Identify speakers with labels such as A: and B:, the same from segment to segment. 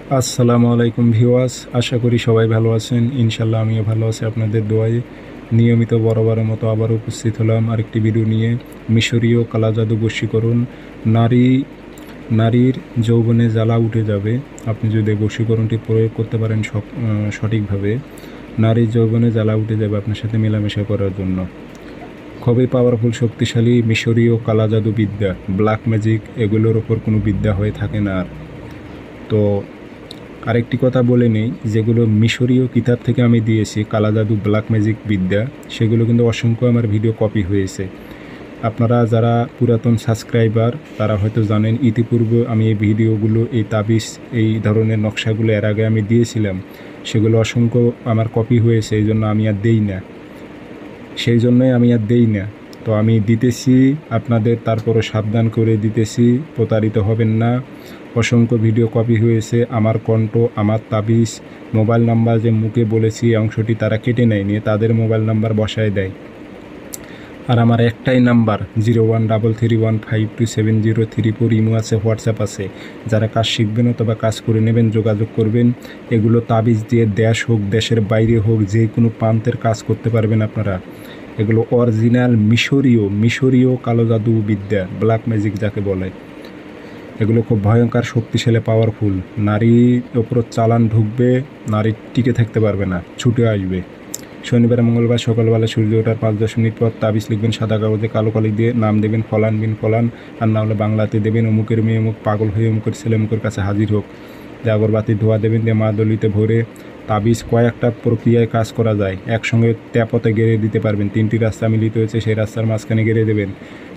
A: আসসালামু আলাইকুম ভিউয়ার্স, আশা করি সবাই ভালো আছেন। ইনশাল্লাহ আমিও ভালো আছি আপনাদের দোয়ায়। নিয়মিত বরাবরের মতো আবার উপস্থিত হলাম আরেকটি ভিডিও নিয়ে। মিশরীয় কালা জাদু বশীকরণ। নারী নারীর যৌবনে জ্বালা উঠে যাবে আপনি যদি বশীকরণটি প্রয়োগ করতে পারেন সঠিকভাবে। নারীর যৌবনে জ্বালা উঠে যাবে আপনার সাথে মেলামেশা করার জন্য। খুবই পাওয়ারফুল, শক্তিশালী মিশরীয় কালা জাদু বিদ্যা, ব্ল্যাক ম্যাজিক, এগুলোর ওপর কোনো বিদ্যা হয়ে থাকে না আর। তো আরেকটি কথা বলে নেই, যেগুলো মিশরীয় কিতাব থেকে আমি দিয়েছি কালা জাদু ব্ল্যাক ম্যাজিক বিদ্যা, সেগুলো কিন্তু অসংখ্য আমার ভিডিও কপি হয়েছে। আপনারা যারা পুরাতন সাবস্ক্রাইবার তারা হয়তো জানেন, ইতিপূর্বে আমি এই ভিডিওগুলো, এই তাবিজ, এই ধরনের নকশাগুলো এর আগে আমি দিয়েছিলাম। সেগুলো অসংখ্য আমার কপি হয়েছে, এই জন্য আমি আর দেই না। তো আমি দিতেছি আপনাদের, তারপরও সাবধান করে দিতেছি, প্রতারিত হবেন না। অসংখ্য ভিডিও কপি হয়েছে, আমার কণ্ঠ, আমার তাবিজ, মোবাইল নাম্বার যে মুখে বলেছি অংশটি তারা কেটে নেয়, নিয়ে তাদের মোবাইল নাম্বার বসায় দেয়। আর আমার একটাই নাম্বার 0133152703 ইমো আছে, হোয়াটসঅ্যাপ আছে। যারা কাজ শিখবেন অথবা কাজ করে নেবেন যোগাযোগ করবেন। এগুলো তাবিজ দিয়ে দেশ হোক দেশের বাইরে হোক যে কোনো প্রান্তের কাজ করতে পারবেন আপনারা। এগুলো অরিজিনাল মিশরীয় কালো জাদু বিদ্যা, ব্ল্যাক ম্যাজিক যাকে বলে। এগুলো খুব ভয়ঙ্কর, শক্তিশালী, পাওয়ারফুল। নারীর ওপর চালান ঢুকবে, নারী টিকে থাকতে পারবে না, ছুটে আসবে। শনিবার মঙ্গলবার সকালবেলা সূর্য ওঠার 5-10 মিনিট পর তাবিজ লিখবেন সাদা কাগজে কালো কালি দিয়ে, নাম দেবেন ফলান বিন ফলান, আর না হলে বাংলাতে দেবেন অমুকের মেয়ে অমুক পাগল হয়ে অমুকের ছেলে অমুকের কাছে হাজির হোক। যে আগরবাতির ধোয়া দেবেন, দিয়ে মা দলিতে ভরে। তাবিজ কয়েকটা প্রক্রিয়ায় কাজ করা যায়, একসঙ্গে ট্যাপতে গেড়ে দিতে পারবেন। 3টি রাস্তা মিলিত হয়েছে, সেই রাস্তার মাঝখানে গেড়ে দেবেন।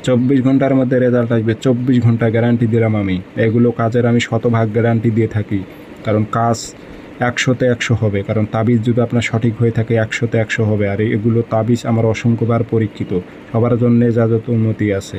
A: 24 ঘন্টার মধ্যে রেজাল্ট আসবে, 24 ঘন্টা গ্যারান্টি দিলাম আমি। এগুলো কাজের আমি শতভাগ গ্যারান্টি দিয়ে থাকি, কারণ কাজ 100তে 100 হবে। কারণ তাবিজ যদি আপনার সঠিক হয়ে থাকে 100তে 100 হবে। আর এগুলো তাবিজ আমার অসংখ্যবার পরীক্ষিত, সবার জন্যে যা যত উন্নতি আছে।